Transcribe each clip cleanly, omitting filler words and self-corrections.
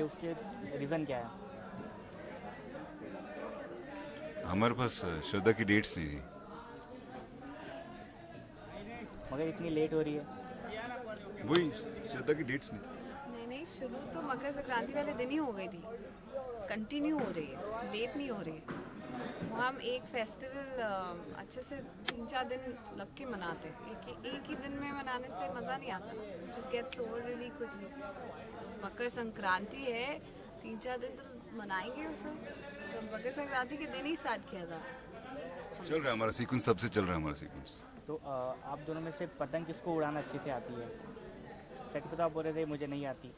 उसके रीज़न क्या है? हमारे पास श्रद्धा की डेट्स नहीं थी। मगर इतनी लेट हो रही है। वही श्रद्धा की डेट्स नहीं थी। नहीं, शुरू तो मकर संक्रांति वाले दिन ही हो गई थी, कंटिन्यू हो रही है, लेट नहीं हो रही है। वो हम एक फेस्टिवल अच्छे से 3-4 दिन लग के मनाते हैं। एक ही दिन में मनाने से मज़ा नहीं आता, just gets over really quickly. Makar Sankranti है, 3-4 दिन तो मनाएंगे उसे, तो मकर संक्रांति के दिन ही स्टार्ट किया था। चल रहा है हमारा सीक्वेंस, तब से चल रहा है हमारा सीक्वेंस। तो आप दोनों में से पतंग किसको उड़ाना अच्छे से आती है? सच तो आप बोल रहे थे मुझे नहीं आती।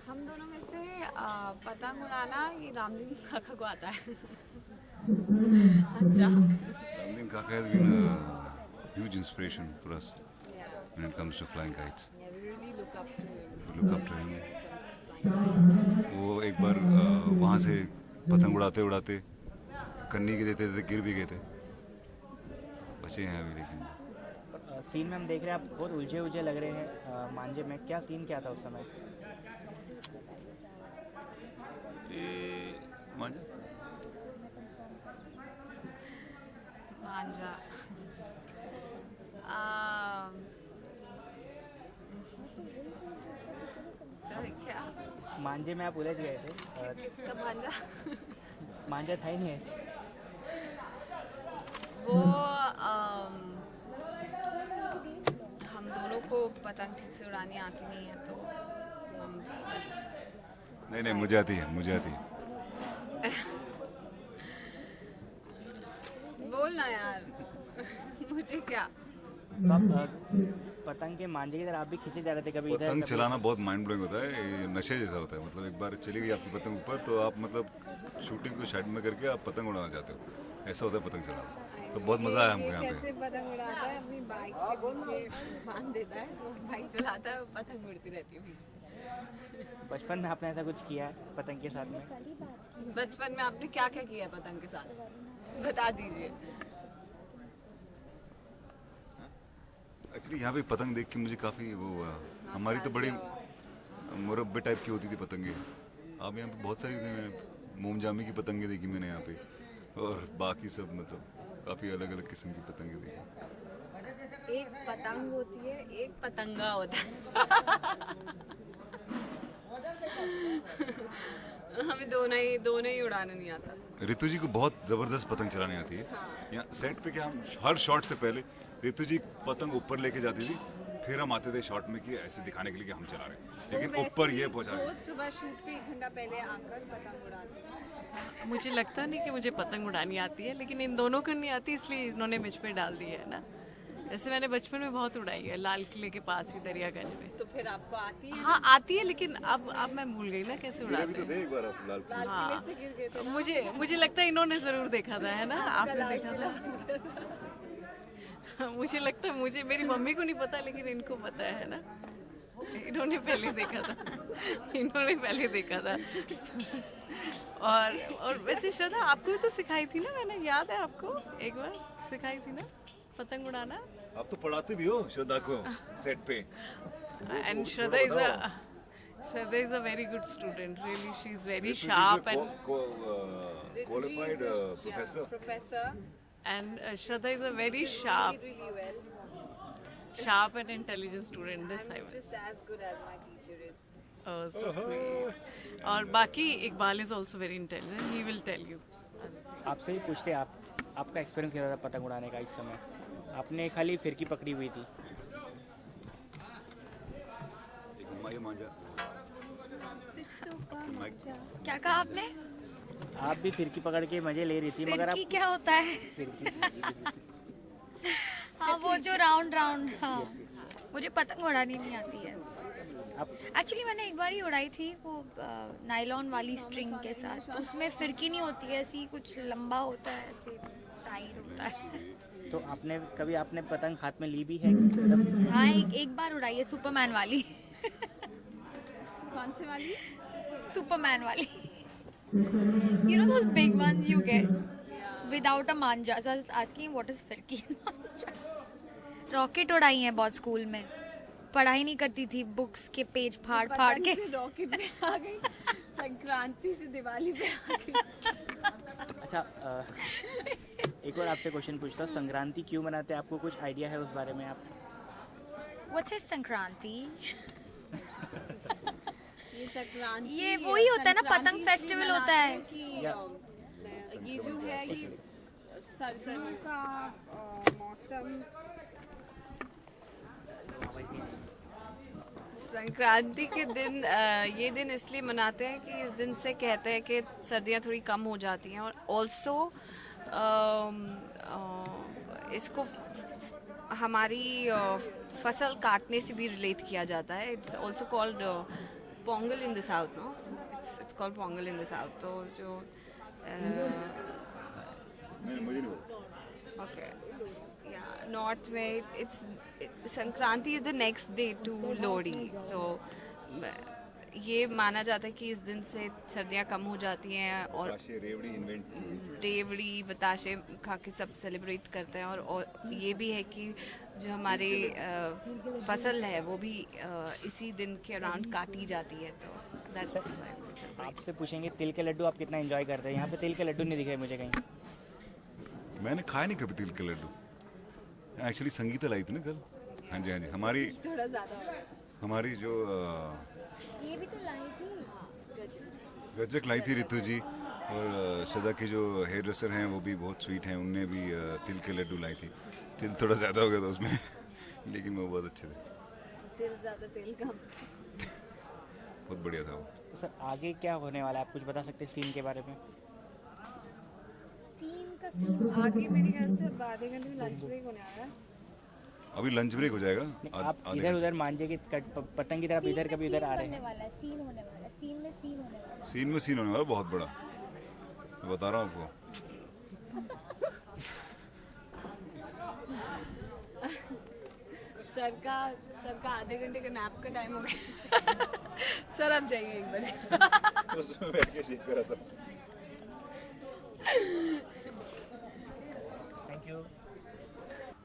हम दोनों में से पतंग उड़ाना ये रामदीन काका को आता है। अच्छा। Ramdin Kaka has been a huge inspiration for us Yeah. when it comes to flying kites. Yeah, we really look up to him. We look up to him. when it comes to flying. वो एक बार वहाँ से पतंग उड़ाते उड़ाते कन्नी के देते थे, गिर भी गए थे, बचे हैं अभी। लेकिन सीन में हम देख रहे हैं आप बहुत उलझे लग रहे हैं मांझे में। क्या सीन क्या था उस समय? मांझा मांझा सॉरी क्या मांझे में आप उलझ गए थे। किसका मांझा? मांझा था ही नहीं है। वो हम दोनों को पतंग ठीक से उड़ानी आती नहीं है, तो हम बस नहीं, मुझे आती है, मुझे आती है। बोलना यार। मुझे क्या? तो आप पतंग के मांझे की तरह आप भी खींचे जा रहे थे कभी इधर पतंग कभी- चलाना बहुत माइंड ब्लोइंग होता है, ये नशे जैसा होता है। मतलब एक बार चली गई आपकी पतंग ऊपर, तो आप मतलब शूटिंग को साइड में करके आप पतंग उड़ाना चाहते हो, ऐसा होता है पतंग चलाना। तो बहुत मजा आया हमको यहाँ कैसे पे। पतंग उड़ाता है, अपनी बाइक के पीछे बांध देता है, वो बाइक चलाता है, पतंग उड़ती रहती है पीछे। बचपन में आपने ऐसा कुछ किया है पतंग के साथ में? बचपन में आपने क्या क्या किया है पतंग के साथ, बता दीजिए। एक्चुअली यहाँ पे पतंग देख के मुझे काफी वो हमारी तो बड़ी मुरब्बे टाइप की होती थी पतंगे। अब यहाँ पे बहुत सारी मोमजामी की पतंगे देखी मैंने यहाँ पे, और बाकी सब मतलब काफी अलग अलग किस्म की पतंगे देखी। एक पतंग होती है, एक पतंगा होता है। हमें दोनों ही उड़ाना नहीं आता। रितु जी को बहुत जबरदस्त पतंग चलानी आती है। यहाँ सेट पे क्या, हम हर शॉट से पहले रितु जी पतंग ऊपर लेके जाती थी, फिर हम आते थे शॉट में कि ऐसे दिखाने के लिए कि हम चला रहे हैं, लेकिन ऊपर ये पहुंचा रहे हैं। सुबह शूट पे 1 घंटा पहले आकर पतंग उड़ाते हैं। मुझे लगता नहीं कि मुझे पतंग उड़ानी आती है, लेकिन इन दोनों को नहीं आती, इसलिए इन्होंने मुझ पे डाल दी है ना। ऐसे मैंने बचपन में बहुत उड़ाई है, लाल किले के पास ही दरियागंज में। तो फिर आपको आती है? हाँ आती है, लेकिन अब मैं भूल गई ना कैसे उड़ाते हैं। थे एक बार आप लाल किले। हाँ से गिर गए थे। मुझे लगता है इन्होंने जरूर देखा था, है ना, आपने देखा था। मुझे लगता है मुझे, मेरी मम्मी को नहीं पता, लेकिन इनको पता है ना, इन्होंने पहले देखा था। और वैसे श्रद्धा आपको भी तो सिखाई थी ना मैंने, याद है आपको? एक बार सिखाई थी ना पतंग उड़ाना। आप तो पढ़ाते भी हो श्रद्धा को सेट पे। And Shraddha is a very good student, really she is very sharp and qualified professor. and Shraddha is a very sharp and intelligent student. This I was. Just as good as my teacher is. Oh, so sweet. और बाकी Iqbal is also very intelligent. He will tell you. आपसे ही पूछते आपका experience क्या था पतंग उड़ाने का इस समय? आपने खाली फिरकी पकड़ी हुई थी। क्या कहा आपने? आप भी फिरकी पकड़ के मजे ले रही थी, मगर आप फिरकी क्या होता है? फिरकी हाँ वो जो राउंड, हाँ मुझे पतंग उड़ानी नहीं आती है। एक्चुअली मैंने एक बार ही उड़ाई थी, वो नायलॉन वाली स्ट्रिंग के साथ, तो उसमें फिरकी नहीं होती है, ऐसी कुछ लंबा होता है, ऐसे टाइट होता है। तो आपने पतंग हाथ में ली भी है? हाँ एक बार उड़ाई है, सुपरमैन वाली। कौन सी वाली? सुपरमैन वाली। You know those big ones you get without a manja. So I was asking what is फिरकी? रॉकेट उड़ाई है बहुत स्कूल में, पढ़ाई नहीं करती थी बुक्स के पेज फाड़ फाड़ के। रॉकेट पे आ गई, संक्रांति से दिवाली पे आ गई। अच्छा एक और आपसे क्वेश्चन पूछता हूँ, संक्रांति क्यों मनाते हैं, आपको कुछ आइडिया है उस बारे में? आप व्हाट्स इज संक्रांति? ये संक्रांति, ये वही होता है ना, संक्रांति पतंग इसलिए फेस्टिवल होता मनाते है। हैं कि ये जो है ये सर्दियों का मौसम, संक्रांति के दिन ये दिन इसलिए मनाते हैं कि इस दिन से कहते हैं कि सर्दियाँ थोड़ी कम हो जाती हैं, और ऑल्सो इसको हमारी फसल काटने से भी रिलेट किया जाता है। It's also called Pongal in the south, no, it's called Pongal in the south. तो जो ओके या नॉर्थ में it's Sankranti is the next day to Lohri. So ये माना जाता है कि इस दिन से सर्दियाँ कम हो जाती हैं, और रेवड़ी बताशे खा के सब सेलिब्रेट करते हैं, और ये भी है कि जो हमारे फसल है वो भी इसी दिन के अराउंड काटी जाती है। तो दैट्स व्हाई आपसे पूछेंगे तिल के लड्डू आप कितना एंजॉय करते हैं? यहाँ पे तिल के लड्डू नहीं दिख रहे मुझे कहीं। मैंने खाया नहीं कभी तिल के लड्डू। एक्चुअली संगीता लाई थी ना कल। हाँ जी हाँ जी, हमारी जो ये भी तो लाई थी। गज्जक लाई थी रितु जी, और श्रद्धा की जो हेयर ड्रेसर हैं वो भी बहुत स्वीट हैं, उनने भी तिल के लड्डू लाई थी। तिल थोड़ा ज़्यादा हो गया था उसमें लेकिन वो बहुत अच्छे थे। तिल ज़्यादा तेल कम। बहुत बढ़िया था वो। तो सर आगे क्या होने वाला है, आप कुछ बता सकते हैं सीन के बारे में? आगे मेरे ख्याल से आधे घंटे में लंच ब्रेक होने वाला है। अभी लंच ब्रेक हो जाएगा। आप इधर उधर मांझे की पतंग की तरफ इधर कभी उधर आ रहे हैं? सीन होने वाला, सीन में सीन होने वाला। सीन में सीन होने वाला बहुत बड़ा, मैं बता रहा हूँ आपको। सर का आधे घंटे का नैप का टाइम हो गया। सर आप जाइए एक बार। उसमें बैठ के शेक करा था। Thank you.